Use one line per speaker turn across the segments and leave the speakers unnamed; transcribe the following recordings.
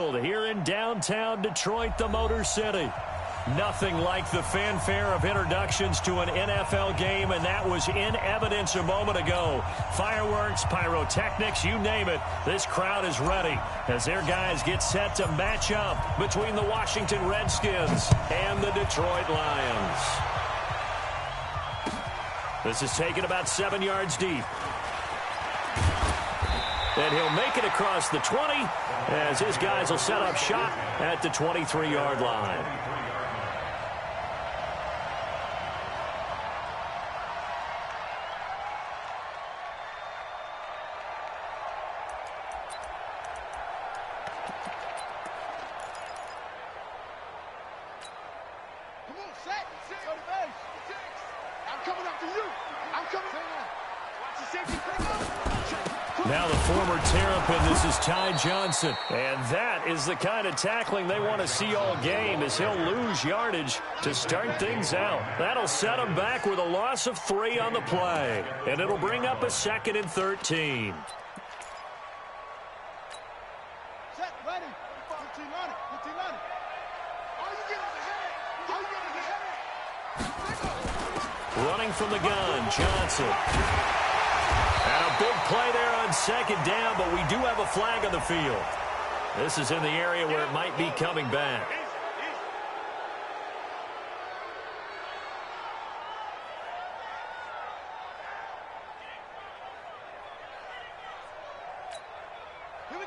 Here in downtown Detroit, the Motor City. Nothing like the fanfare of introductions to an NFL game, and that was in evidence a moment ago. Fireworks, pyrotechnics, you name it. This crowd is ready as their guys get set to match up between the Washington Redskins and the Detroit Lions. This is taken about 7 yards deep. And he'll make it across the 20 as his guys will set up shop at the 23-yard line. Now the former Terrapin, this is Ty Johnson. And that is the kind of tackling they want to see all game, as he'll lose yardage to start things out. That'll set him back with a loss of 3 on the play. And it'll bring up a 2nd and 13.
Set, ready. 15 on it. 15 on it. Are you getting the head? Are you getting the head?
Running from the gun, Johnson. And a big play there on 2nd down, but we do have a flag on the field. This is in the area where it might be coming back.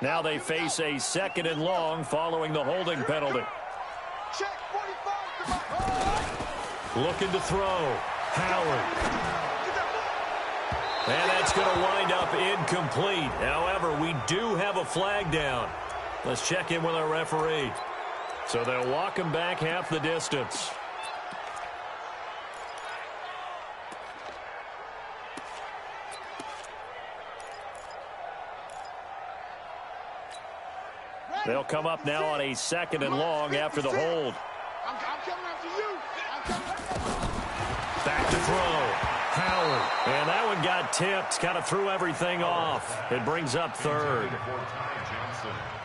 Now they face a 2nd and long following the holding penalty. Looking to throw. Howard. And that's going to wind up incomplete. However, we do have a flag down. Let's check in with our referee. So they'll walk him back half the distance. They'll come up now on a 2nd and long after the hold.
I'm coming after you.
Back to throw. Howard. And that one got tipped. Kind of threw everything off. It brings up 3rd.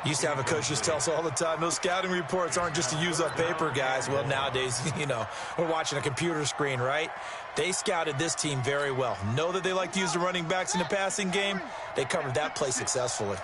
Used to have a coach just tell us all the time, those scouting reports aren't just to use up paper, guys. Well, nowadays, we're watching a computer screen, right? They scouted this team very well. Know that they like to use the running backs in the passing game. They covered that play successfully.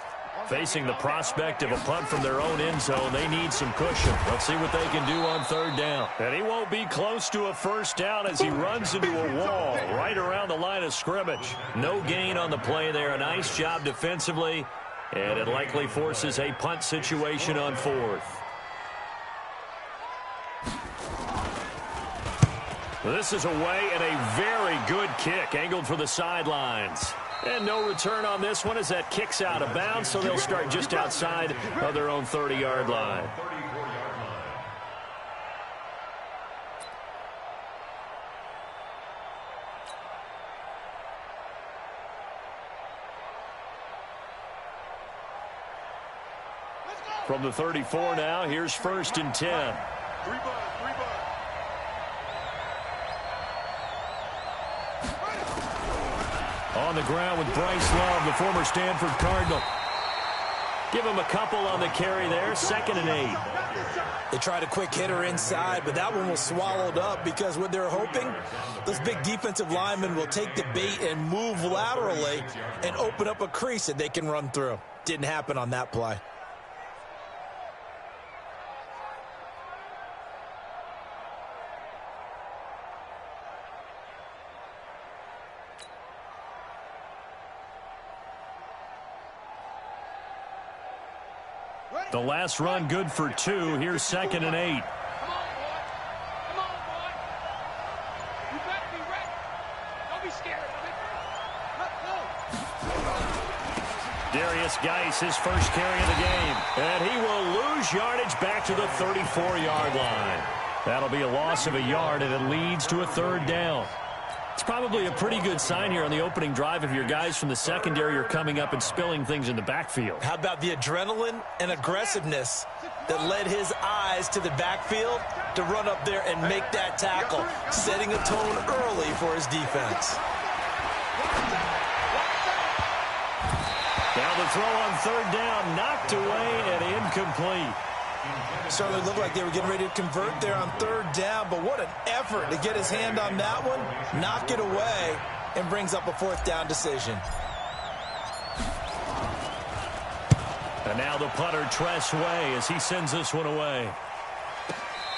Facing the prospect of a punt from their own end zone, they need some cushion. Let's see what they can do on 3rd down. And he won't be close to a 1st down as he runs into a wall right around the line of scrimmage. No gain on the play there. A nice job defensively, and it likely forces a punt situation on 4th. This is away, and a very good kick angled for the sidelines. And no return on this one as that kicks out of bounds, so they'll start just outside of their own 30-yard line. From the 34 now, here's 1st and 10. On the ground with Bryce Love, the former Stanford Cardinal. Give him a couple on the carry there, 2nd and 8.
They tried a quick hitter inside, but that one was swallowed up because what they're hoping, those big defensive linemen will take the bait and move laterally and open up a crease that they can run through. Didn't happen on that play.
The last run good for 2. Here's 2nd and 8.
Come on, boy. Come on, boy. You better be ready. Don't be scared of it. Let's go.
Darius Geis, his first carry of the game. And he will lose yardage back to the 34-yard line. That'll be a loss of a yard, and it leads to a 3rd down. It's probably a pretty good sign here on the opening drive if your guys from the secondary are coming up and spilling things in the backfield.
How about the adrenaline and aggressiveness that led his eyes to the backfield to run up there and make that tackle, setting a tone early for his defense.
Now the throw on third down, knocked away and incomplete.
Certainly looked like they were getting ready to convert there on third down, but what an effort to get his hand on that one, knock it away, and brings up a fourth down decision.
And now the punter, Tress Way, as he sends this one away.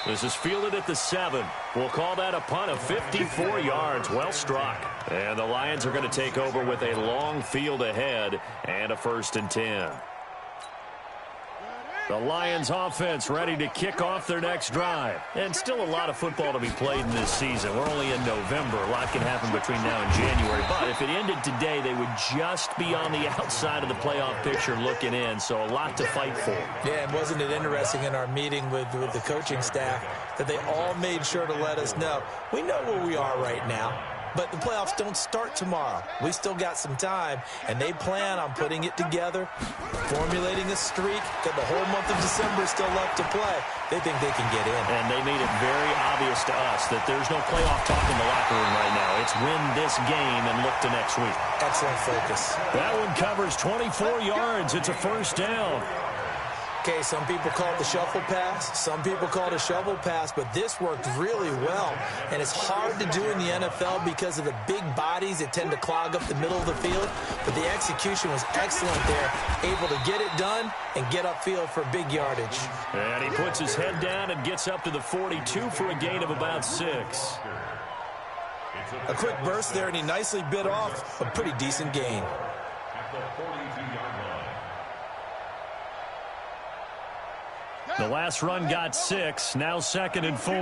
This is fielded at the 7. We'll call that a punt of 54 yards. Well struck. And the Lions are going to take over with a long field ahead and a 1st and 10. The Lions offense ready to kick off their next drive. And still a lot of football to be played in this season. We're only in November. A lot can happen between now and January. But if it ended today, they would just be on the outside of the playoff picture looking in. So a lot to fight for.
Yeah, and wasn't it interesting in our meeting with the coaching staff that they all made sure to let us know, we know where we are right now. But the playoffs don't start tomorrow. We still got some time, and they plan on putting it together, formulating a streak, that the whole month of December is still left to play. They think they can get in.
And they made it very obvious to us that there's no playoff talk in the locker room right now. It's win this game and look to next week.
Excellent focus.
That one covers 24 yards. It's a 1st down.
Okay, some people call it the shuffle pass. Some people call it a shovel pass, but this worked really well. And it's hard to do in the NFL because of the big bodies that tend to clog up the middle of the field. But the execution was excellent there, able to get it done and get upfield for big yardage.
And he puts his head down and gets up to the 42 for a gain of about 6.
A quick burst there, and he nicely bit off a pretty decent gain.
The last run got 6, now 2nd and 4.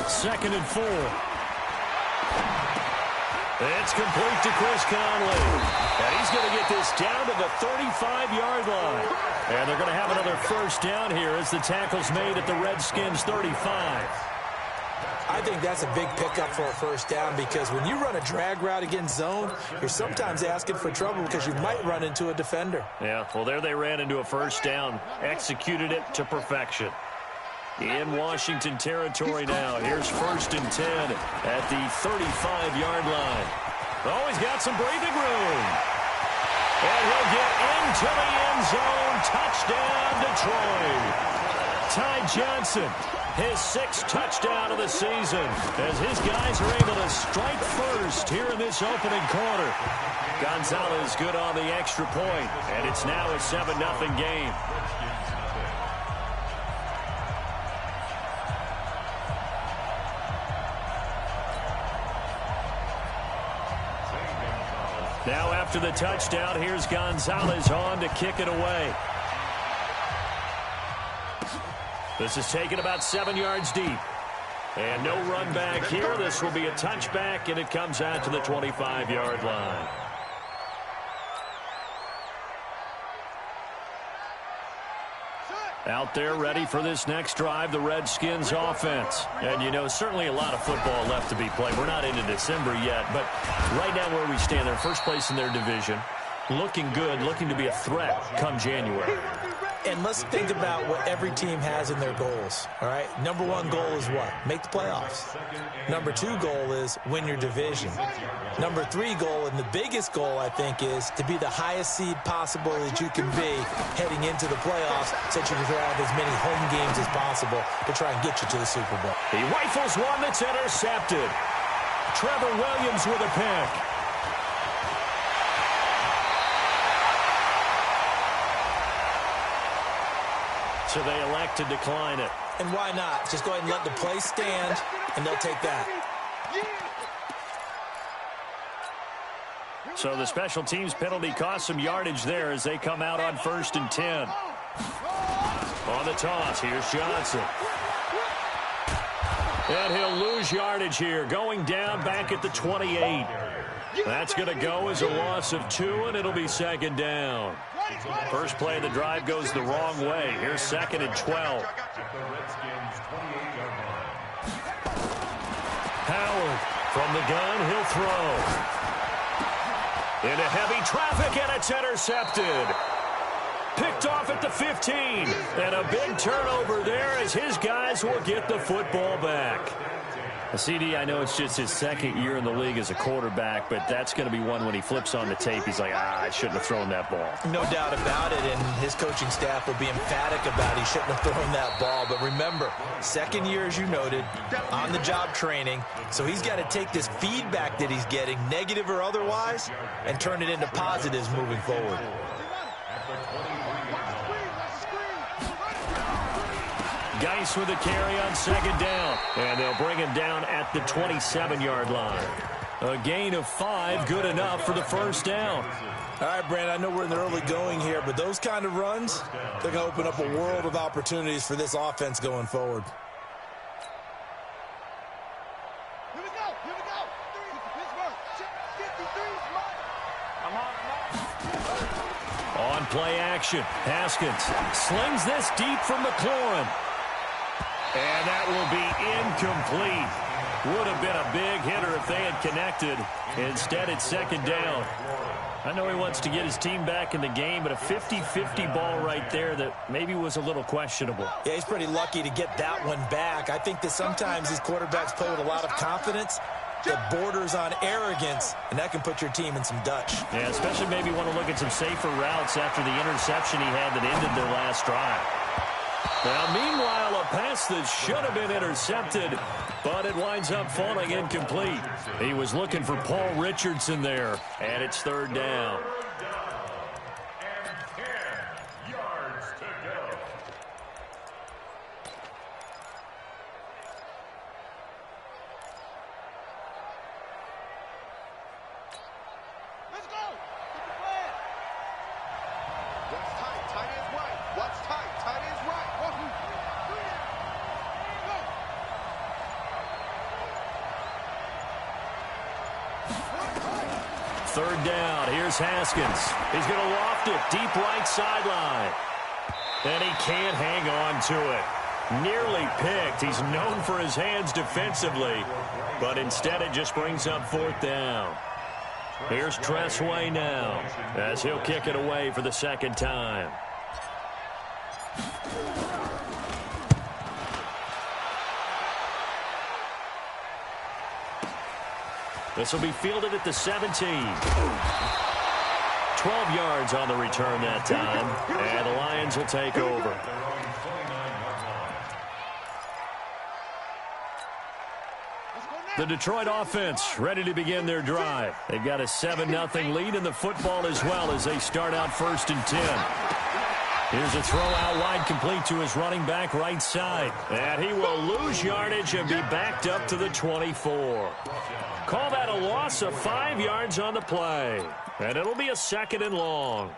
2nd and 4. It's complete to Chris Conley. And he's going to get this down to the 35-yard line. And they're going to have another 1st down here as the tackle's made at the Redskins' 35.
I think that's a big pickup for a 1st down because when you run a drag route against zone, you're sometimes asking for trouble because you might run into a defender.
Yeah, well, there they ran into a 1st down, executed it to perfection. In Washington territory now. Here's 1st and 10 at the 35-yard line. Oh, he's got some breathing room. And he'll get into the end zone. Touchdown, Detroit. Ty Johnson, his 6th touchdown of the season, as his guys are able to strike first here in this opening quarter. Gonzalez good on the extra point, and it's now a 7-0 game. Now after the touchdown, here's Gonzalez on to kick it away. This is taken about 7 yards deep. And no run back here. This will be a touchback, and it comes out to the 25-yard line. Out there ready for this next drive, the Redskins offense. And, you know, certainly a lot of football left to be played. We're not into December yet, but right now where we stand, they're first place in their division. Looking good, looking to be a threat come January.
And let's think about what every team has in their goals, all right? Number 1 goal is what? Make the playoffs. Number 2 goal is win your division. Number 3 goal, and the biggest goal, I think, is to be the highest seed possible that you can be heading into the playoffs so that you can have as many home games as possible to try and get you to the Super Bowl.
He rifles one that's intercepted. Trevor Williams with a pick. So they elect to decline it.
And why not? Just go ahead and let the play stand, and they'll take that.
So the special teams penalty cost some yardage there as they come out on 1st and 10. On the toss, here's Johnson. And he'll lose yardage here, going down back at the 28. That's going to go as a loss of 2, and it'll be 2nd down. First play of the drive goes the wrong way. Here's 2nd and 12. Howard from the gun, he'll throw. Into heavy traffic, and it's intercepted. Picked off at the 15. And a big turnover there as his guys will get the football back. CD, I know it's just his second year in the league as a quarterback, but that's going to be one when he flips on the tape, he's like, I shouldn't have thrown that ball.
No doubt about it, and his coaching staff will be emphatic about he shouldn't have thrown that ball. But remember, second year, as you noted, on-the-job training, so he's got to take this feedback that he's getting, negative or otherwise, and turn it into positives moving forward.
Geis with a carry on second down, and they'll bring him down at the 27-yard line. A gain of 5, good enough for the first down.
All right, Brandon, I know we're in the early going here, but those kind of runs, they're going to open up a world of opportunities for this offense going forward.
Here we go.
On play action, Haskins slings this deep from McLaurin. And that will be incomplete. Would have been a big hitter if they had connected. Instead, it's second down. I know he wants to get his team back in the game, but a 50-50 ball right there that maybe was a little questionable.
Yeah, he's pretty lucky to get that one back. I think that sometimes these quarterbacks play with a lot of confidence that borders on arrogance, and that can put your team in some Dutch.
Yeah, especially maybe want to look at some safer routes after the interception he had that ended their last drive. Now, meanwhile, a pass that should have been intercepted, but it winds up falling incomplete. He was looking for Paul Richardson there, and it's third down. Third down. Here's Haskins. He's going to loft it deep right sideline. And he can't hang on to it. Nearly picked. He's known for his hands defensively, but instead it just brings up fourth down. Here's Tressway now as he'll kick it away for the second time. This will be fielded at the 17. 12 yards on the return that time, and the Lions will take over. The Detroit offense ready to begin their drive. They've got a 7-0 lead in the football as well as they start out 1st and 10. Here's a throw out wide complete to his running back right side. And he will lose yardage and be backed up to the 24. Call that a loss of 5 yards on the play. And it'll be a 2nd and long.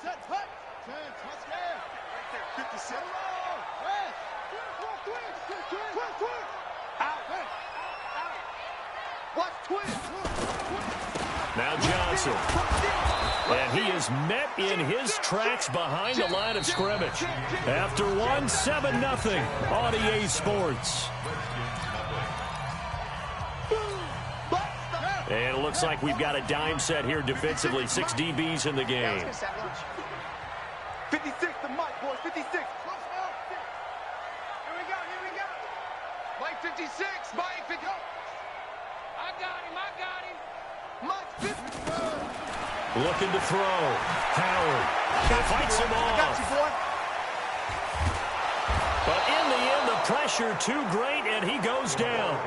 Set, cut. 10, touchdown. 57. Watch twist.
Now Johnson. And he is met in his tracks behind the line of scrimmage. After one, 7-0 on EA Sports. And it looks like we've got a dime set here defensively. 6 DBs in the game.
56 to Mike, boys. 56. Here we go. Mike 56. Mike 50. I got him. Mike 50.
Looking to throw. Howard. Fights him off.
I got you, boy.
But in the end, the pressure too great, and he goes down.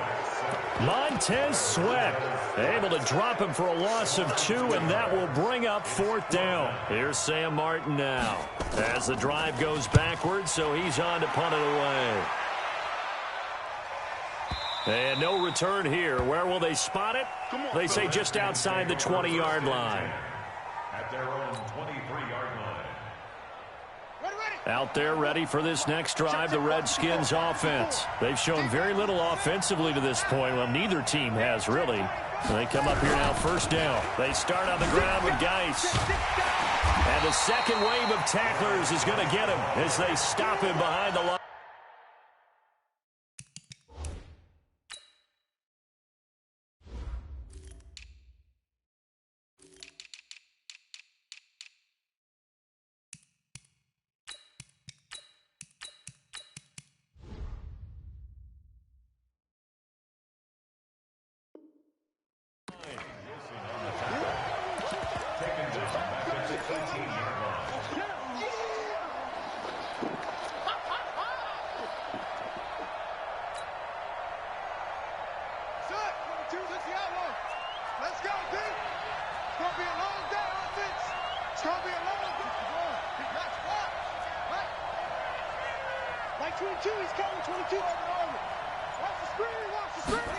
Montez Sweat able to drop him for a loss of 2, and that will bring up 4th down. Here's Sam Martin now as the drive goes backwards, so he's on to punt it away. And no return here. Where will they spot it? They say just outside the 20-yard line.
At their own 23-yard line.
Out there ready for this next drive, the Redskins offense. They've shown very little offensively to this point. Well, neither team has really. They come up here now, 1st down. They start on the ground with Geis. And the second wave of tacklers is going to get him as they stop him behind the line.
go, D. It's going to be a long day, offense. It's going to be a long day. Let's walk. Right. Like 22, he's coming. 22 over. Watch the screen. Watch the screen.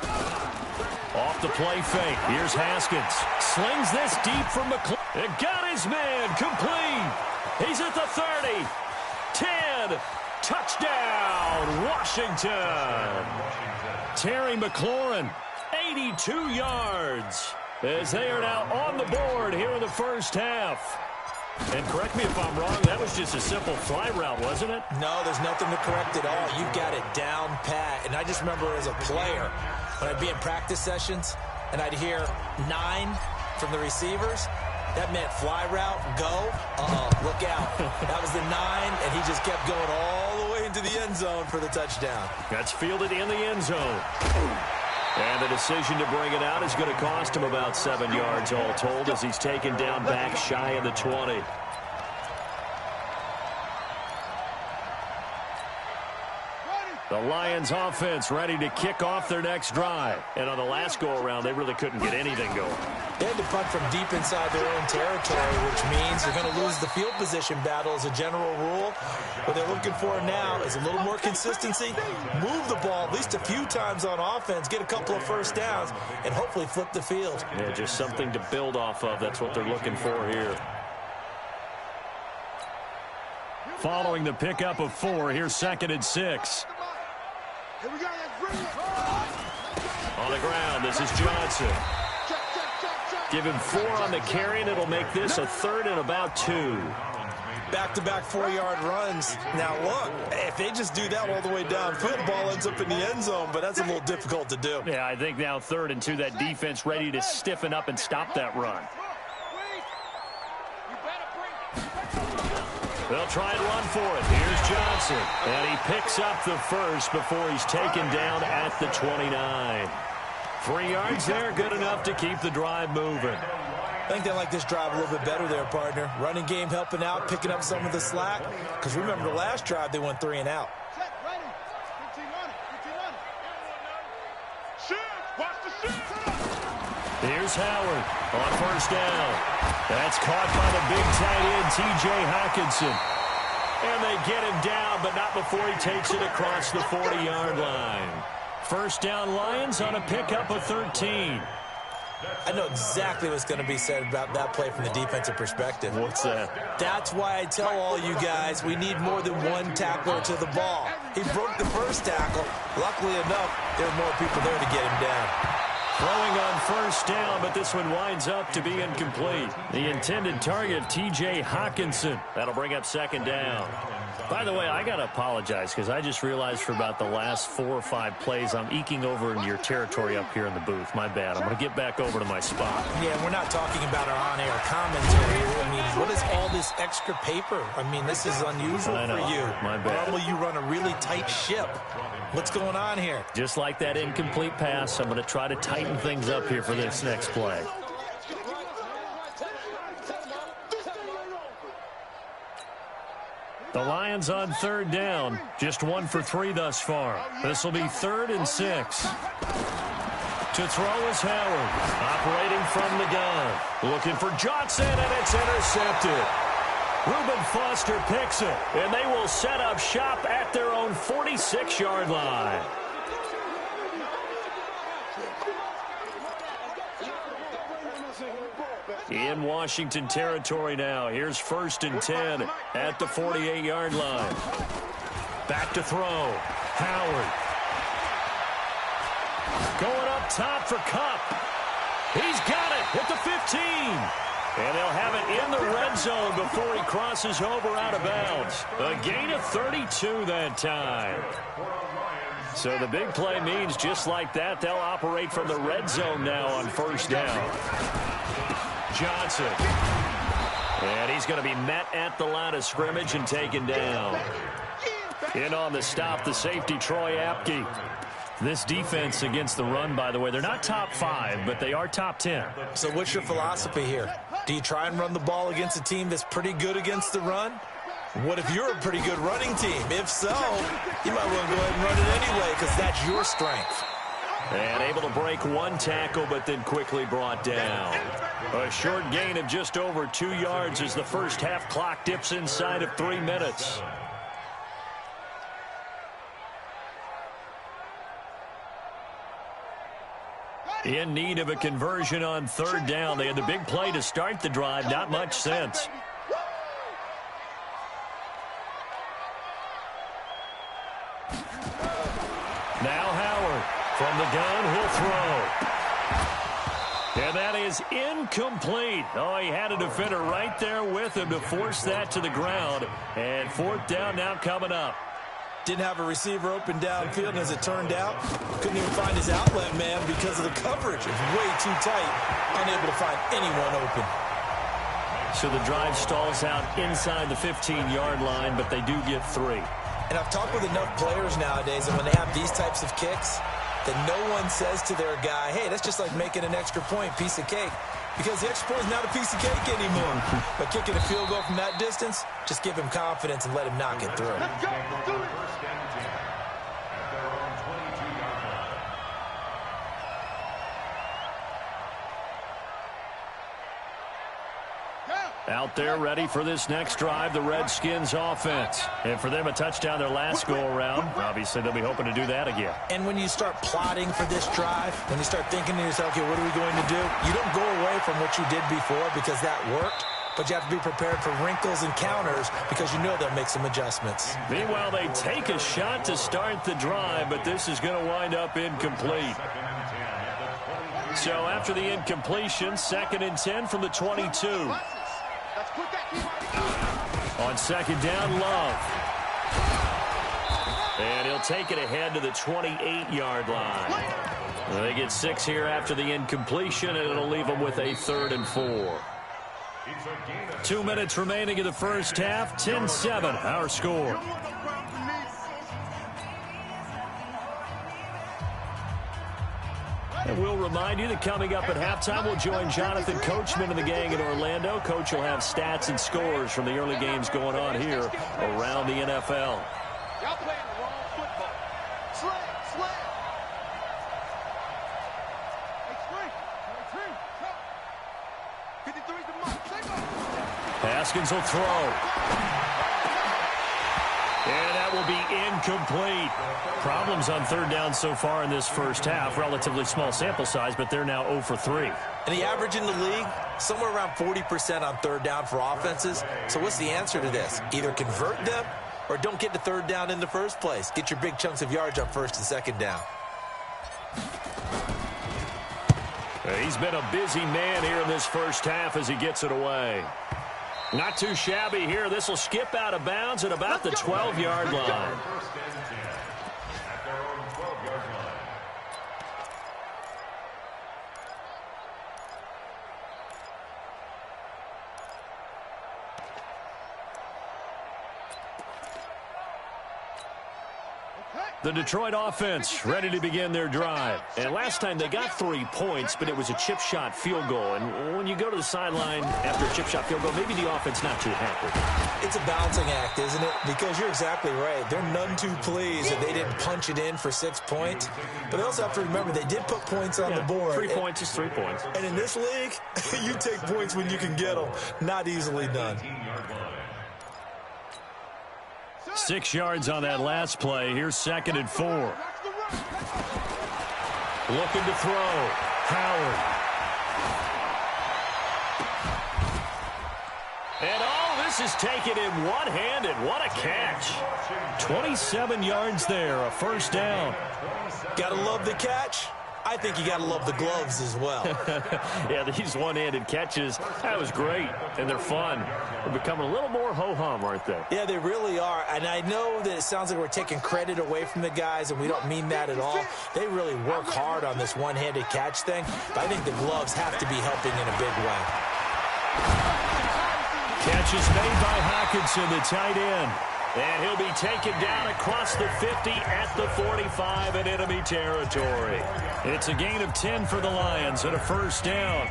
Off the play fake. Here's Haskins. Slings this deep from McClure. It got his man. Complete. He's at the 30. 10. Touchdown, Washington. Terry McLaurin, 82 yards, as they are now on the board here in the first half. And correct me if I'm wrong, that was just a simple fly route, wasn't it?
No, there's nothing to correct at all. You got it down pat. And I just remember as a player, when I'd be in practice sessions, and I'd hear 9 from the receivers, that meant fly route, go. Look out. That was the 9, and he just kept going all the way into the end zone for the touchdown.
That's fielded in the end zone. And the decision to bring it out is going to cost him about 7 yards all told as he's taken down back shy of the 20. The Lions offense ready to kick off their next drive. And on the last go-around, they really couldn't get anything going.
They had to punt from deep inside their own territory, which means they're going to lose the field position battle as a general rule. What they're looking for now is a little more consistency, move the ball at least a few times on offense, get a couple of first downs, and hopefully flip the field.
Yeah, just something to build off of. That's what they're looking for here. Following the pickup of 4, here's 2nd and 6.
Here we go. Let's bring it.
On the ground, this is Johnson. Give him 4 on the carry, and it'll make this a 3rd and about 2.
Back-to-back 4-yard runs. Now, look, if they just do that all the way downfield, the ball ends up in the end zone, but that's a little difficult to do.
Yeah, I think now 3rd and 2, that defense ready to stiffen up and stop that run. They'll try and run for it. Here's Johnson. And he picks up the first before he's taken down at the 29. 3 yards there, good enough to keep the drive moving.
I think they like this drive a little bit better there, partner. Running game helping out, picking up some of the slack. Because remember, the last drive, they went 3 and out.
Set, ready. 15 on it. 15 on it. Shoot. Watch the shoot.
Here's Howard on first down. That's caught by the big tight end, T.J. Hockenson. And they get him down, but not before he takes it across the 40-yard line. First down Lions on a pickup of 13.
I know exactly what's going to be said about that play from the defensive perspective.
What's that?
That's why I tell all you guys we need more than one tackler to the ball. He broke the first tackle. Luckily enough, there were more people there to get him down.
Throwing on first down, but this one winds up to be incomplete. The intended target, T.J. Hockenson. That'll bring up 2nd down. By the way, I got to apologize because I just realized for about the last 4 or 5 plays, I'm eking over into your territory up here in the booth. My bad. I'm going to get back over to my spot.
Yeah, we're not talking about our on-air commentary. I mean, what is all this extra paper? I mean, this is unusual for you.
My bad.
Normally you run a really tight ship. What's going on here?
Just like that incomplete pass, I'm going to try to tighten things up here for this next play. The Lions on 3rd down. Just 1 for 3 thus far. This will be 3rd and 6. To throw is Howard. Operating from the gun. Looking for Johnson, and it's intercepted. Reuben Foster picks it, and they will set up shop at their own 46-yard line. In Washington territory now. Here's 1st and 10 at the 48-yard line. Back to throw. Howard. Going up top for Kupp. He's got it at the 15. And they'll have it in the red zone before he crosses over out of bounds. A gain of 32 that time. So the big play means just like that, they'll operate from the red zone now on first down. Johnson. And he's going to be met at the line of scrimmage and taken down. In on the stop, the safety, Troy Apke. This defense against the run, by the way, they're not top 5, but they are top 10.
So what's your philosophy here? Do you try and run the ball against a team that's pretty good against the run? What if you're a pretty good running team? If so, you might want to go ahead and run it anyway because that's your strength.
And able to break one tackle, but then quickly brought down. A short gain of just over 2 yards as the first half clock dips inside of 3 minutes. In need of a conversion on third down. They had the big play to start the drive. Not much sense. Now Howard from the gun. He'll throw. And that is incomplete. Oh, he had a defender right there with him to force that to the ground. And fourth down now coming up.
Didn't have a receiver open downfield, and as it turned out, couldn't even find his outlet man because of the coverage. It was way too tight, unable to find anyone open.
So the drive stalls out inside the 15-yard line, but they do get 3.
And I've talked with enough players nowadays, and when they have these types of kicks, that no one says to their guy, hey, that's just like making an extra point, piece of cake. Because the extra point is not a piece of cake anymore. But kicking a field goal from that distance, just give him confidence and let him knock it through.
Let's go. Let's do it.
Out there ready for this next drive, the Redskins offense. And for them, a touchdown their last go-around. Obviously, they'll be hoping to do that again.
And when you start plotting for this drive, when you start thinking to yourself, okay, what are we going to do? You don't go away from what you did before because that worked, but you have to be prepared for wrinkles and counters because you know they'll make some adjustments.
Meanwhile, they take a shot to start the drive, but this is going to wind up incomplete. So after the incompletion, 2nd and 10 from the 22. On second down, Love. And he'll take it ahead to the 28-yard line. They get 6 here after the incompletion, and it'll leave them with a 3rd and 4. 2 minutes remaining in the first half. 10-7, our score. And we'll remind you that coming up at halftime, we'll join Jonathan Coachman and the gang in Orlando. Coach will have stats and scores from the early games going on here around the NFL.
Y'all playing the wrong football. Slam. Hey, 53 to Mike.
Haskins will throw. And that will be incomplete. Problems on third down so far in this first half. Relatively small sample size, but they're now 0 for 3.
And the average in the league, somewhere around 40% on third down for offenses. So what's the answer to this? Either convert them or don't get to third down in the first place. Get your big chunks of yards on first and second down.
He's been a busy man here in this first half as he gets it away. Not too shabby here. This will skip out of bounds at about the 12-yard line. The Detroit offense ready to begin their drive. And last time they got 3 points, but it was a chip shot field goal. And when you go to the sideline after a chip shot field goal, maybe the offense not too happy.
It's a balancing act, isn't it? Because you're exactly right. They're none too pleased that they didn't punch it in for 6 points. But they also have to remember they did put points on the board.
3 points is 3 points.
And in this league, you take points when you can get them. Not easily done.
6 yards on that last play. Here's 2nd and 4. Looking to throw. Howard. And this is taken in one-handed. What a catch. 27 yards there, a first down.
Gotta love the catch. I think you got to love the gloves as well.
Yeah, these one-handed catches, that was great, and they're fun. They're becoming a little more ho-hum, aren't they?
Yeah, they really are, and I know that it sounds like we're taking credit away from the guys, and we don't mean that at all. They really work hard on this one-handed catch thing, but I think the gloves have to be helping in a big way.
Catch is made by Hockenson, the tight end. And he'll be taken down across the 50 at the 45 in enemy territory. It's a gain of 10 for the Lions and a first down.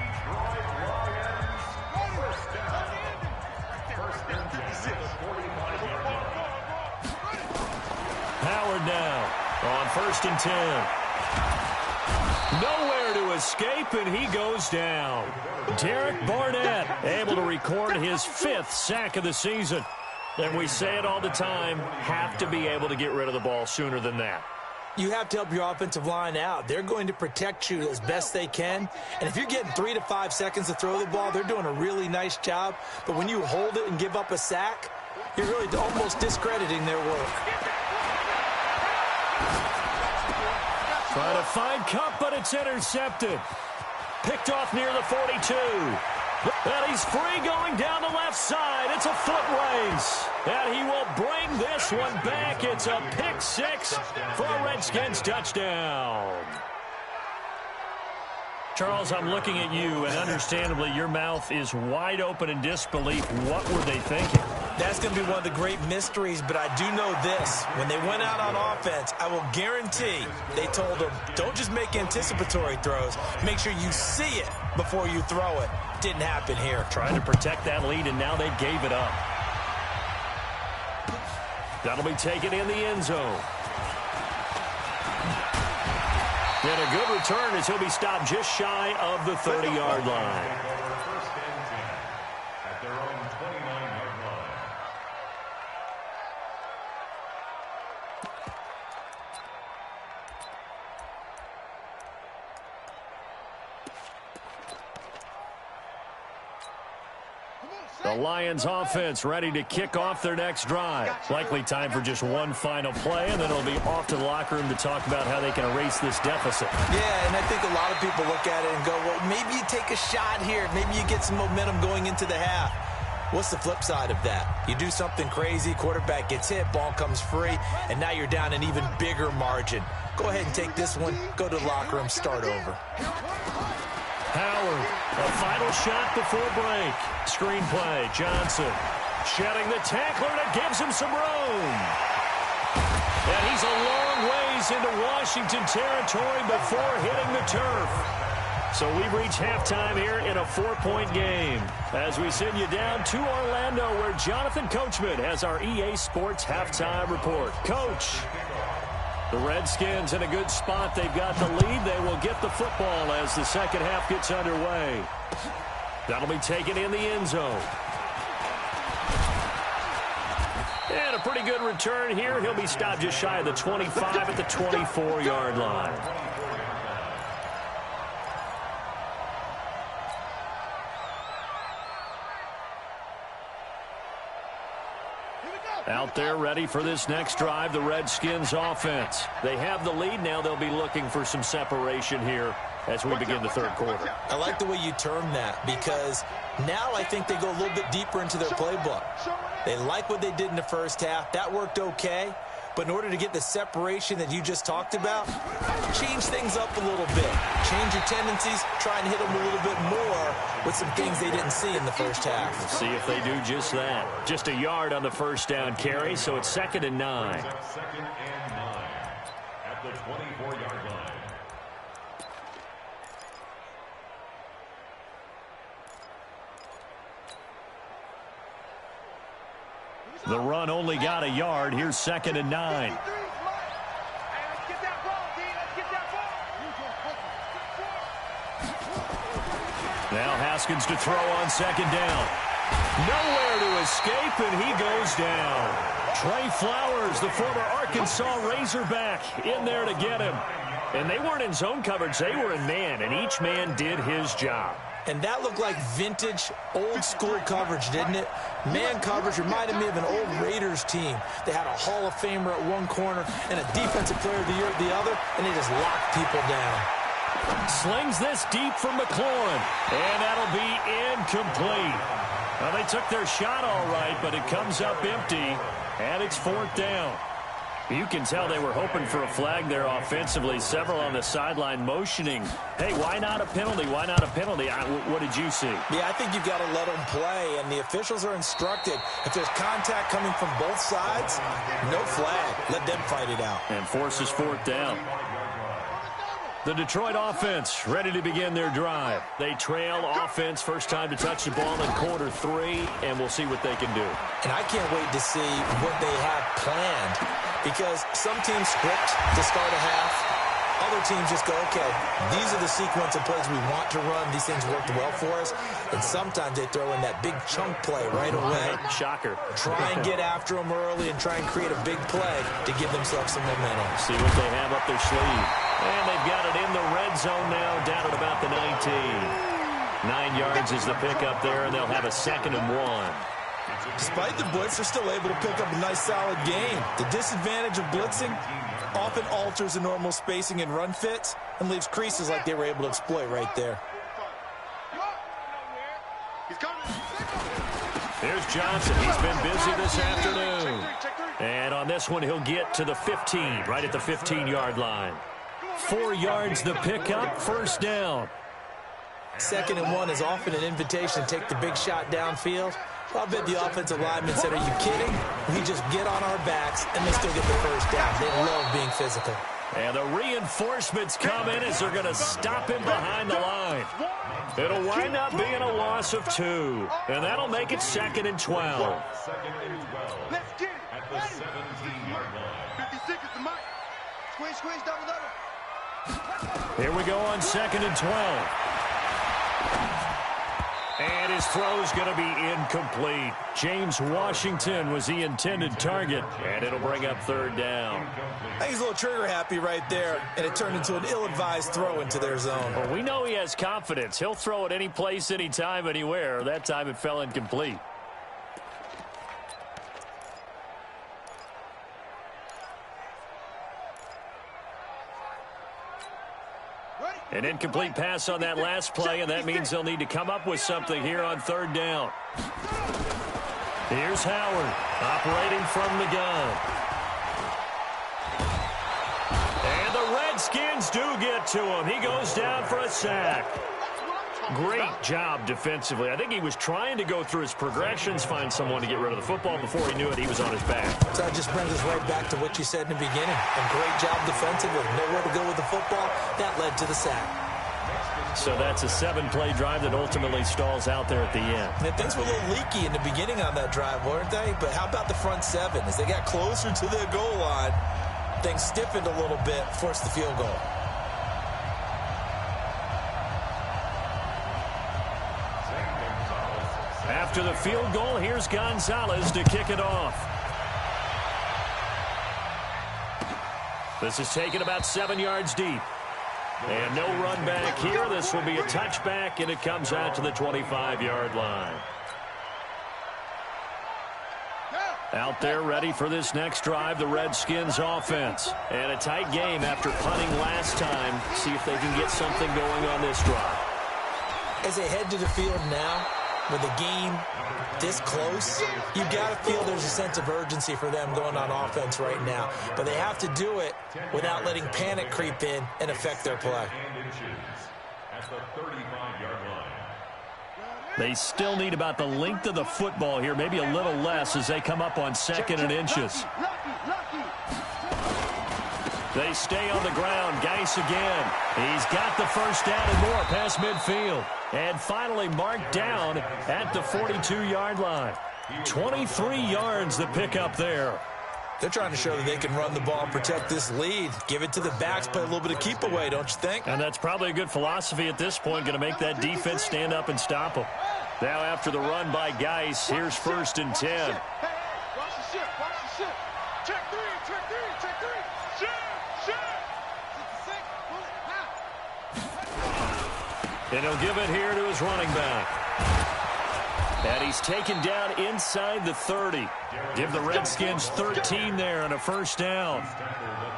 Howard now on 1st and 10. Nowhere to escape, and he goes down. Derek Barnett able to record his 5th sack of the season. And we say it all the time, have to be able to get rid of the ball sooner than that.
You have to help your offensive line out. They're going to protect you as best they can. And if you're getting 3 to 5 seconds to throw the ball, they're doing a really nice job. But when you hold it and give up a sack, you're really almost discrediting their work.
Trying to find Cup, but it's intercepted. Picked off near the 42. And he's free going down the left side. It's a foot race. And he will bring this one back. It's a pick 6 for a Redskins touchdown. Charles, I'm looking at you, and understandably, your mouth is wide open in disbelief. What were they thinking?
That's going to be one of the great mysteries, but I do know this. When they went out on offense, I will guarantee they told them, don't just make anticipatory throws. Make sure you see it before you throw it. Didn't happen here.
Trying to protect that lead, and now they gave it up. That'll be taken in the end zone. And a good return as he'll be stopped just shy of the 30-yard line.
First and 10 at their own 29-yard line.
The Lions offense ready to kick off their next drive. Likely time for just one final play, and then it'll be off to the locker room to talk about how they can erase this deficit.
Yeah, and I think a lot of people look at it and go, well, maybe you take a shot here. Maybe you get some momentum going into the half. What's the flip side of that? You do something crazy, quarterback gets hit, ball comes free, and now you're down an even bigger margin. Go ahead and take this one, go to the locker room, start over.
Howard, a final shot before break. Screenplay, Johnson shedding the tackler that gives him some room. And he's a long ways into Washington territory before hitting the turf. So we've reached halftime here in a 4-point game as we send you down to Orlando, where Jonathan Coachman has our EA Sports halftime report. Coach, the Redskins in a good spot. They've got the lead. They will get the football as the second half gets underway. That'll be taken in the end zone. And a pretty good return here. He'll be stopped just shy of the 25 at the 24-yard line. Out there ready for this next drive, the Redskins offense. They have the lead now. They'll be looking for some separation here as we begin the third quarter.
I like the way you term that, because now I think they go a little bit deeper into their playbook. They like what they did in the first half. That worked okay. But in order to get the separation that you just talked about, change things up a little bit. Change your tendencies, try and hit them a little bit more with some things they didn't see in the first half.
We'll see if they do just that. Just a yard on the first down carry, so it's 2nd and 9.
2nd and 9 at the 24-yard line.
The run only got a yard. Here's 2nd and 9. Now Haskins to throw on 2nd down. Nowhere to escape, and he goes down. Trey Flowers, the former Arkansas Razorback, in there to get him. And they weren't in zone coverage. They were in man, and each man did his job.
And that looked like vintage, old-school coverage, didn't it? Man coverage reminded me of an old Raiders team. They had a Hall of Famer at one corner and a Defensive Player of the Year at the other, and they just locked people down.
Slings this deep from McLaurin, and that'll be incomplete. Well, they took their shot all right, but it comes up empty, and it's 4th down. You can tell they were hoping for a flag there offensively. Several on the sideline motioning. Hey, why not a penalty? Why not a penalty? What did you see?
Yeah, I think you've got to let them play, and the officials are instructed. If there's contact coming from both sides, no flag. Let them fight it out.
And forces 4th down. The Detroit offense ready to begin their drive. They trail offense, first time to touch the ball in quarter 3, and we'll see what they can do.
And I can't wait to see what they have planned, because some teams script to start a half. Other teams just go, okay, these are the sequence of plays we want to run. These things worked well for us. And sometimes they throw in that big chunk play right away.
Shocker.
Try and get after them early and try and create a big play to give themselves some momentum.
See what they have up their sleeve. And they've got it in the red zone now, down at about the 19. 9 yards is the pickup there, and they'll have a 2nd and 1.
Despite the blitz, they're still able to pick up a nice, solid gain. The disadvantage of blitzing often alters the normal spacing and run fits and leaves creases like they were able to exploit right there.
Here's Johnson. He's been busy this afternoon. And on this one, he'll get to the 15, right at the 15-yard line. 4 yards the pickup, 1st down.
2nd and 1 is often an invitation to take the big shot downfield. I bet the offensive lineman said, are you kidding? We just get on our backs, and they still get the 1st down. They love being physical.
And the reinforcements come in as they're going to stop him behind the line. It'll wind up being a loss of 2, and that'll make it 2nd and 12.
2nd and 12.
Let's get it.
At the 17-yard line.
56 is the mic. Squeeze, double.
Here we go on 2nd and 12. And his throw's going to be incomplete. James Washington was the intended target, and it'll bring up 3rd down.
I think he's a little trigger happy right there, and it turned into an ill-advised throw into their zone.
Well, we know he has confidence. He'll throw it any place, anytime, anywhere. That time it fell incomplete. An incomplete pass on that last play, and that means they'll need to come up with something here on 3rd down. Here's Howard, operating from the gun. And the Redskins do get to him. He goes down for a sack. Great job defensively. I think he was trying to go through his progressions, find someone to get rid of the football. Before he knew it, he was on his back.
So that just brings us right back to what you said in the beginning. A great job defensively. Nowhere to go with the football. That led to the sack.
So that's a 7-play drive that ultimately stalls out there at the end.
And things were a little leaky in the beginning on that drive, weren't they? But how about the front 7? As they got closer to their goal line, things stiffened a little bit, forced the field goal.
After the field goal, here's Gonzalez to kick it off. This is taken about 7 yards deep. And no run back here. This will be a touchback, and it comes out to the 25-yard line. Out there ready for this next drive, the Redskins offense. And a tight game after punting last time. See if they can get something going on this drive.
As they head to the field now, with the game this close, you've got to feel there's a sense of urgency for them going on offense right now. But they have to do it without letting panic creep in and affect their play.
At the 35-yard line.
They still need about the length of the football here, maybe a little less as they come up on 2nd and inches. They stay on the ground. Geis again. He's got the 1st down and more past midfield. And finally marked down at the 42-yard line. 23 yards the pickup there.
They're trying to show that they can run the ball and protect this lead. Give it to the backs, play a little bit of keep away, don't you think?
And that's probably a good philosophy at this point, going to make that defense stand up and stop them. Now after the run by Geis, here's 1st and 10.
Watch the ship. Check three.
And he'll give it here to his running back. And he's taken down inside the 30. Give the Redskins 13 there and a 1st down.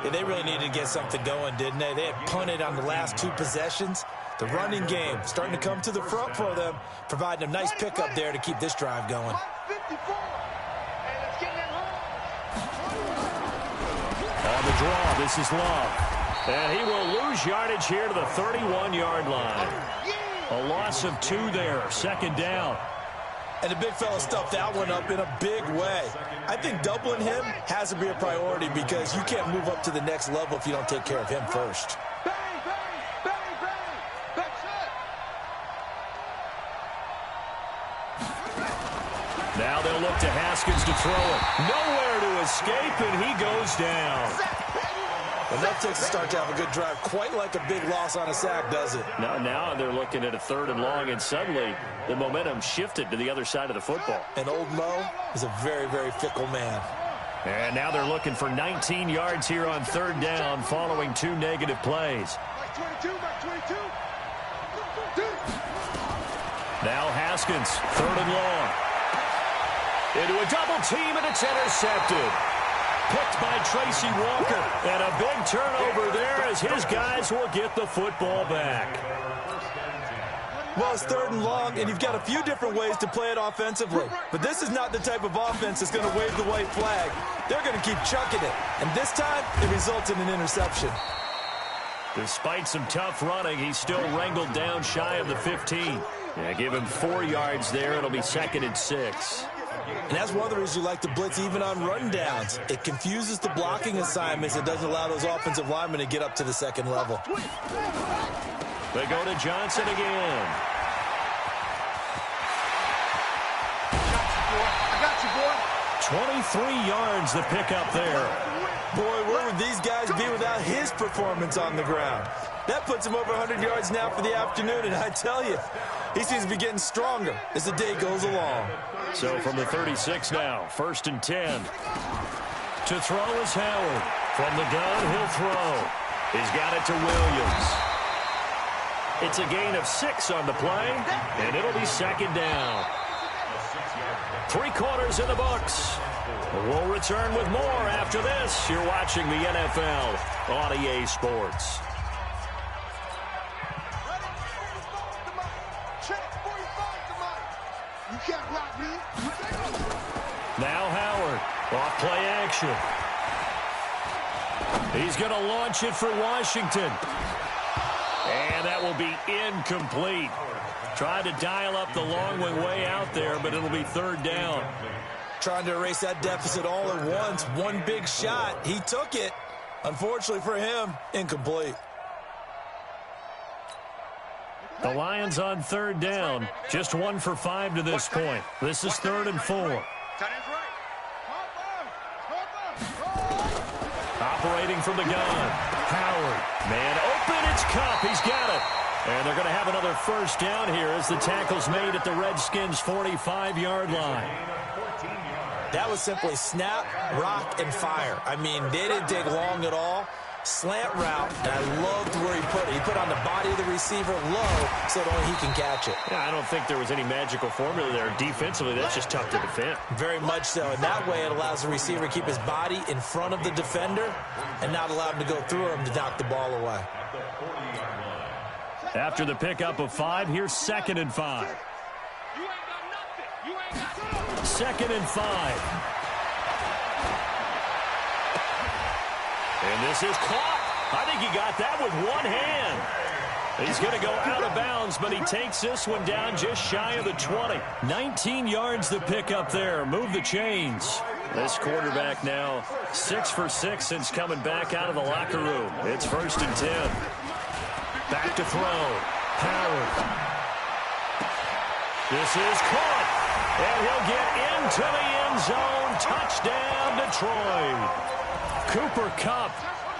Yeah, they really needed to get something going, didn't they? They had punted on the last 2 possessions. The running game starting to come to the front for them, providing a nice pickup there to keep this drive going.
On the draw, this is Love. And he will lose yardage here to the 31-yard line. A loss of 2 there, 2nd down.
And the big fella stuffed that one up in a big way. I think doubling him has to be a priority because you can't move up to the next level if you don't take care of him first.
Now they'll look to Haskins to throw it. Nowhere to escape, and he goes down.
Enough takes to start to have a good drive. Quite like a big loss on a sack, does it?
Now they're looking at a 3rd and long, and suddenly the momentum shifted to the other side of the football.
And old Mo is a very, very fickle man.
And now they're looking for 19 yards here on 3rd down following 2 negative plays. Now Haskins, 3rd and long. Into a double team, and it's intercepted. Picked by Tracy Walker. And a big turnover there as his guys will get the football back.
Well, it's 3rd and long, and you've got a few different ways to play it offensively. But this is not the type of offense that's going to wave the white flag. They're going to keep chucking it. And this time, it results in an interception.
Despite some tough running, he's still wrangled down shy of the 15. Yeah, give him 4 yards there. It'll be 2nd and 6.
And that's one of the reasons you like to blitz even on run downs. It confuses the blocking assignments. It doesn't allow those offensive linemen to get up to the 2nd level.
They go to Johnson again.
I got you, boy.
23 yards the pickup there.
Boy, where would these guys be without his performance on the ground? That puts him over 100 yards now for the afternoon, and I tell you, he seems to be getting stronger as the day goes along.
So from the 36 now, 1st and 10. To throw is Howard. From the gun, he'll throw. He's got it to Williams. It's a gain of 6 on the play, and it'll be 2nd down. 3 quarters in the books. We'll return with more after this. You're watching the NFL on EA Sports. Now Howard, off play action. He's going to launch it for Washington. And that will be incomplete. Tried to dial up the long way out there, but it'll be 3rd down.
Trying to erase that deficit all at once. One big shot. He took it. Unfortunately for him, incomplete.
The Lions on 3rd down. Just 1 for 5 to this point. This is 3rd and 4. Operating from the gun. Howard. Man open. It's Cup. He's got it. And they're going to have another 1st down here as the tackle's made at the Redskins' 45-yard line.
That was simply snap, rock, and fire. I mean, they didn't take long at all. Slant route, and I loved where he put it. He put on the body of the receiver low so that only he can catch it.
Yeah, I don't think there was any magical formula there. Defensively, that's just tough to defend.
Very much so. And that way it allows the receiver to keep his body in front of the defender and not allow him to go through him to knock the ball away.
After the pickup of 5, here's 2nd and 5. 2nd and 5. And this is caught. I think he got that with one hand. He's going to go out of bounds, but he takes this one down just shy of the 20. 19 yards to pick up there. Move the chains. This quarterback now 6 for 6 since coming back out of the locker room. It's 1st and 10. Back to throw. Howard. This is caught. And he'll get into the end zone. Touchdown, Detroit. Cooper Kupp,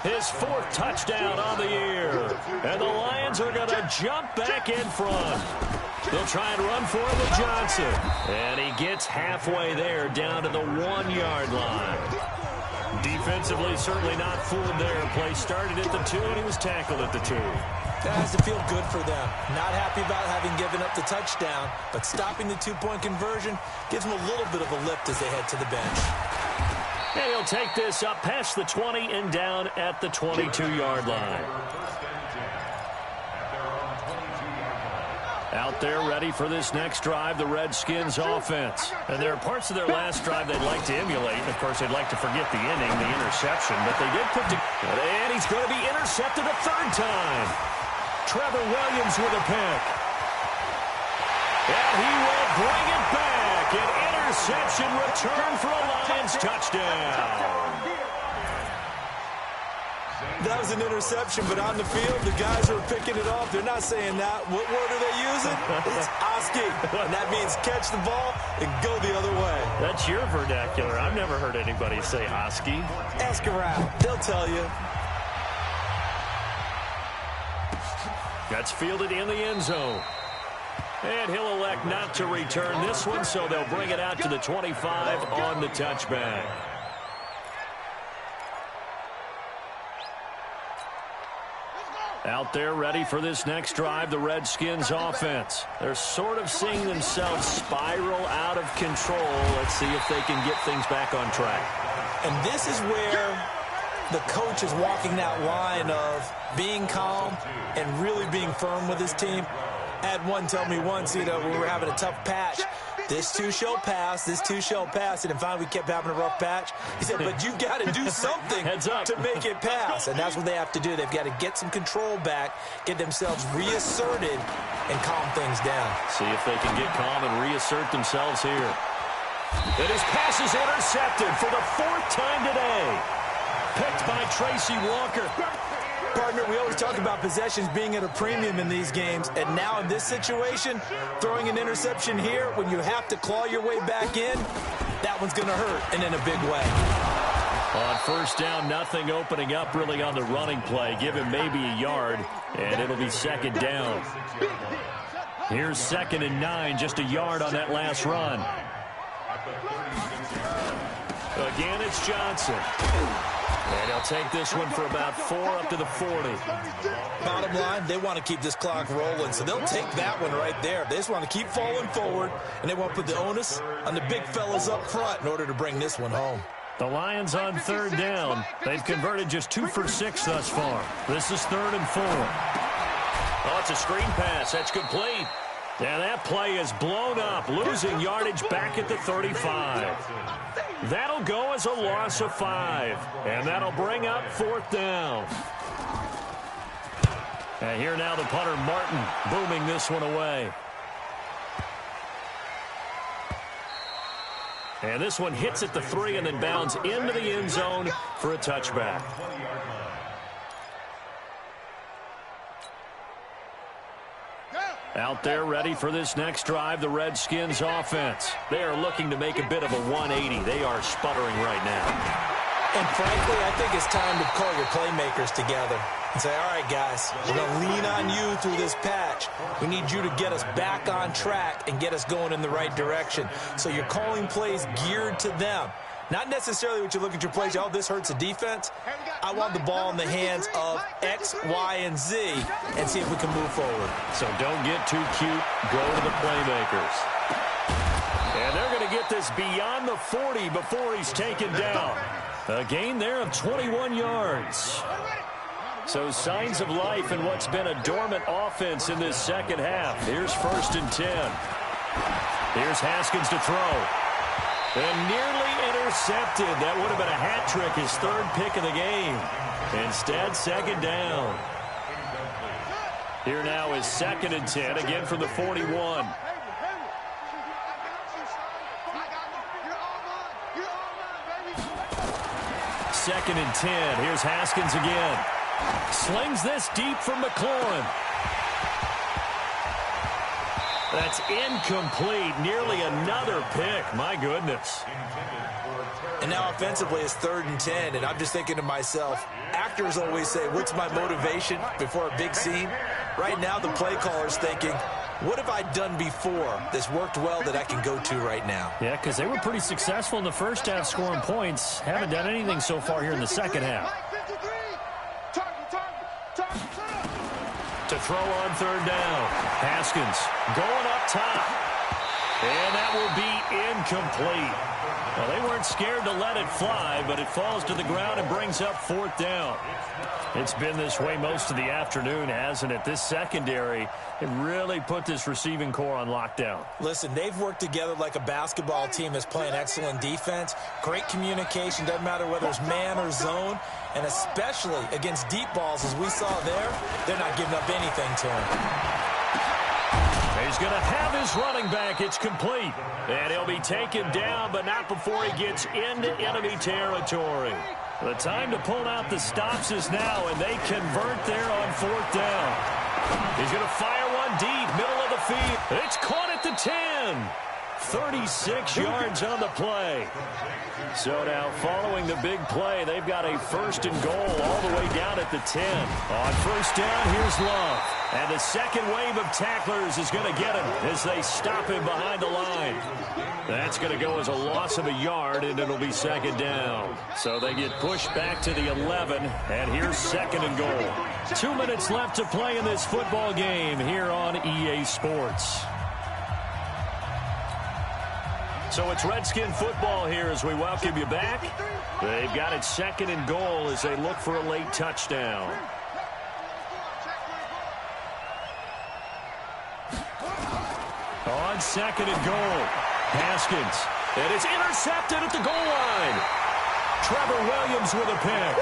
his 4th touchdown on the year. And the Lions are going to jump back in front. They'll try and run for it with Johnson. And he gets halfway there down to the 1-yard line. Defensively, certainly not fooled there. Play started at the 2, and he was tackled at the 2.
That has to feel good for them. Not happy about having given up the touchdown, but stopping the 2-point conversion gives them a little bit of a lift as they head to the bench.
And he'll take this up past the 20 and down at the 22-yard line. Out there ready for this next drive, the Redskins offense. And there are parts of their last drive they'd like to emulate. Of course, they'd like to forget the inning, the interception, but they did put together. And he's going to be intercepted a 3rd time. Trevor Williams with a pick. And he will bring it back. An interception return for a Lions touchdown.
That was an interception, but on the field, the guys who are picking it off, they're not saying that. What word are they using? It's Oski, and that means catch the ball and go the other way.
That's your vernacular. I've never heard anybody say Oski.
Ask around. They'll tell you.
That's fielded in the end zone. And he'll elect not to return this one, so they'll bring it out to the 25 on the touchback. Out there ready for this next drive, the Redskins offense. They're sort of seeing themselves spiral out of control. Let's see if they can get things back on track.
And this is where the coach is walking that line of being calm and really being firm with his team. I had one tell me once, when we were having a tough patch, this too shall pass, this too shall pass. And finally we kept having a rough patch. He said, but you got to do something to make it pass. And that's what they have to do. They've got to get some control back, get themselves reasserted, and calm things down.
See if they can get calm and reassert themselves here. And his pass is intercepted for the 4th time today. Picked by Tracy Walker.
Partner, we always talk about possessions being at a premium in these games, and now in this situation, throwing an interception here when you have to claw your way back in, that one's going to hurt, and in a big way.
On first down, nothing opening up really on the running play. Give him maybe a yard, and it'll be second down. Here's 2nd and 9, just a yard on that last run. Again, it's Johnson. And he'll take this one for about 4 up to the 40.
Bottom line, they want to keep this clock rolling, so they'll take that one right there. They just want to keep falling forward, and they want to put the onus on the big fellas up front in order to bring this one home.
The Lions on 3rd down. They've converted just 2 for 6 thus far. This is 3rd and 4. Oh, it's a screen pass. That's complete. And that play is blown up, losing yardage back at the 35. That'll go as a loss of 5. And that'll bring up 4th down. And here now the punter, Martin, booming this one away. And this one hits at the 3 and then bounds into the end zone for a touchback. Out there ready for this next drive, the Redskins offense. They are looking to make a bit of a 180. They are sputtering right now.
And frankly, I think it's time to call your playmakers together and say, all right, guys, we're going to lean on you through this patch. We need you to get us back on track and get us going in the right direction. So you're calling plays geared to them. Not necessarily what you look at your plays, oh, this hurts the defense. I want the ball in the hands of X, Y, and Z and see if we can move forward.
So don't get too cute. Go to the playmakers. And they're going to get this beyond the 40 before he's taken down. A gain there of 21 yards. So signs of life in what's been a dormant offense in this second half. Here's 1st and 10. Here's Haskins to throw. And nearly intercepted. That would have been a hat trick, his 3rd pick of the game. Instead, 2nd down. Here now is 2nd and 10, again from the 41. Second and 10. Here's Haskins again. Slings this deep from McLaurin. That's incomplete. Nearly another pick. My goodness.
And now offensively it's 3rd and 10. And I'm just thinking to myself, actors always say, what's my motivation before a big scene? Right now the play caller's thinking, what have I done before that's worked well that I can go to right now?
Yeah, because they were pretty successful in the first half scoring points. Haven't done anything so far here in the second half. To throw on 3rd down. Haskins going up top. And that will be incomplete. Well, they weren't scared to let it fly, but it falls to the ground and brings up 4th down. It's been this way most of the afternoon, hasn't it? This secondary, it really put this receiving core on lockdown.
Listen, they've worked together like a basketball team that's playing excellent defense. Great communication, doesn't matter whether it's man or zone. And especially against deep balls, as we saw there, they're not giving up anything to him.
He's going to have his running back. It's complete. And he'll be taken down, but not before he gets into enemy territory. The time to pull out the stops is now, and they convert there on 4th down. He's going to fire one deep, middle of the field. It's caught at the 10. 36 yards on the play. So now following the big play, they've got a 1st and goal all the way down at the 10. On 1st down, here's Love. And the second wave of tacklers is going to get him as they stop him behind the line. That's going to go as a loss of a yard, and it'll be second down. So they get pushed back to the 11, and here's second and goal. 2 minutes left to play in this football game here on EA Sports. So it's Redskin football here as we welcome you back. They've got it second and goal as they look for a late touchdown. On second and goal, Haskins. And it's intercepted at the goal line. Trevor Williams with a pick.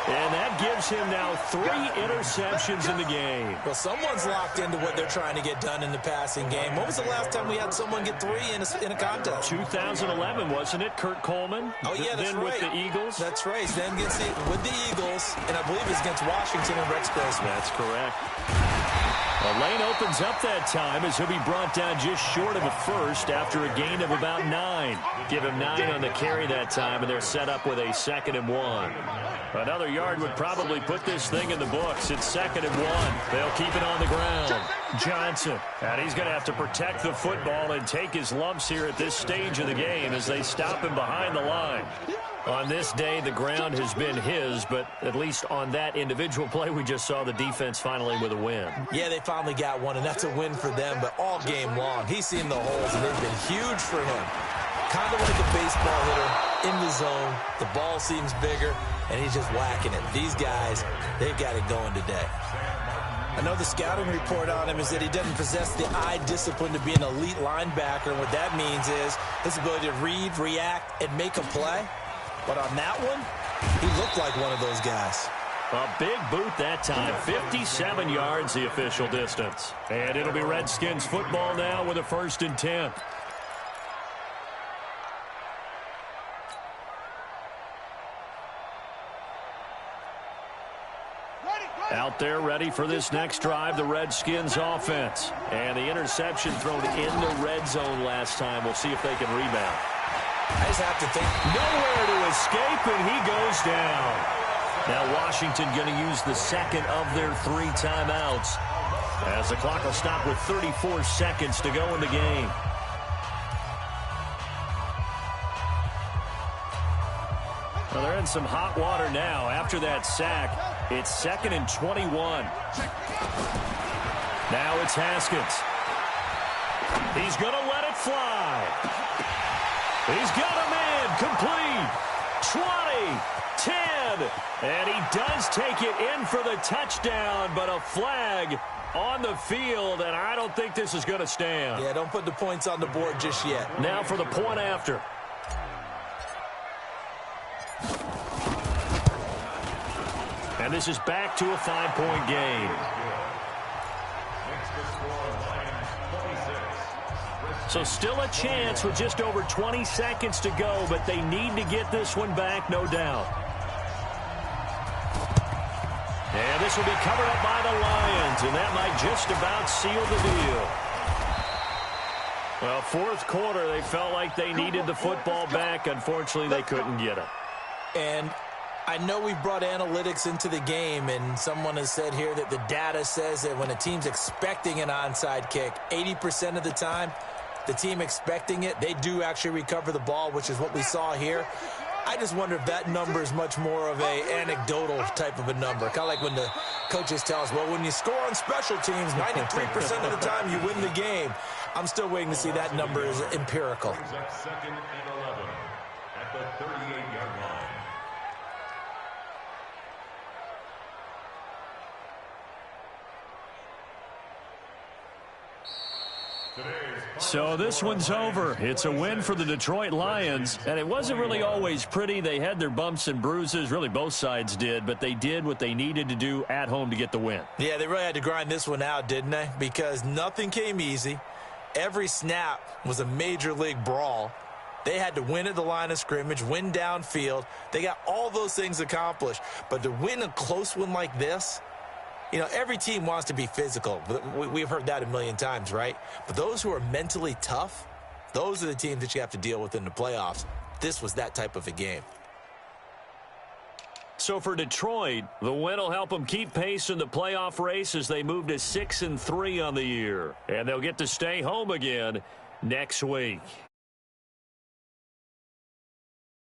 And that gives him now 3 interceptions in the game.
Well, someone's locked into what they're trying to get done in the passing game. When was the last time we had someone get 3 in a contest?
2011, wasn't it? Kurt Coleman.
Oh, yeah, that's
then
right.
with the Eagles.
That's right. Then with the Eagles, and I believe it's against Washington and Rex Grossman.
That's correct. The lane opens up that time as he'll be brought down just short of a first after a gain of about 9. Give him 9 on the carry that time, and they're set up with a 2nd and 1. Another yard would probably put this thing in the books. It's 2nd and 1. They'll keep it on the ground. Johnson, and he's going to have to protect the football and take his lumps here at this stage of the game as they stop him behind the line. On this day, the ground has been his, but at least on that individual play, we just saw the defense finally with a win.
Yeah, they finally got one, and that's a win for them, but all game long, he's seen the holes, and they've been huge for him. Kind of like a baseball hitter in the zone. The ball seems bigger, and he's just whacking it. These guys, they've got it going today. I know the scouting report on him is that he doesn't possess the eye discipline to be an elite linebacker, and what that means is his ability to read, react, and make a play. But on that one, he looked like one of those guys.
A big boot that time. 57 yards the official distance. And it'll be Redskins football now with a 1st and 10. Out there ready for this next drive, the Redskins offense. And the interception thrown in the red zone last time. We'll see if they can rebound.
I just have to think.
Nowhere to escape, and he goes down. Now Washington going to use the second of their 3 timeouts as the clock will stop with 34 seconds to go in the game. Well, they're in some hot water now. After that sack, it's 2nd and 21. Now it's Haskins. He's going to let it fly. He's got a man complete. 20, 10, and he does take it in for the touchdown, but a flag on the field, and I don't think this is going to stand.
Yeah, don't put the points on the board just yet.
Now for the point after. And this is back to a 5-point game. So still a chance with just over 20 seconds to go, but they need to get this one back, no doubt. And this will be covered up by the Lions, and that might just about seal the deal. Well, 4th quarter, they felt like they needed the football back. Unfortunately, they couldn't get it.
And I know we brought analytics into the game, and someone has said here that the data says that when a team's expecting an onside kick, 80% of the time, the team expecting it, they do actually recover the ball, which is what we saw here. I just wonder if that number is much more of a anecdotal type of a number. Kind of like when the coaches tell us, well, when you score on special teams, 93% of the time you win the game. I'm still waiting to see that number is empirical.
2nd and 11 at the 38-yard line.
So this one's over. It's a win for the Detroit Lions, and it wasn't really always pretty. They had their bumps and bruises. Really, both sides did, but they did what they needed to do at home to get the win.
Yeah, they really had to grind this one out, didn't they? Because nothing came easy. Every snap was a major league brawl. They had to win at the line of scrimmage, win downfield. They got all those things accomplished. But to win a close one like this, you know, every team wants to be physical. We've heard that a million times, right? But those who are mentally tough, those are the teams that you have to deal with in the playoffs. This was that type of a game.
So for Detroit, the win will help them keep pace in the playoff race as they move to 6-3 on the year. And they'll get to stay home again next week.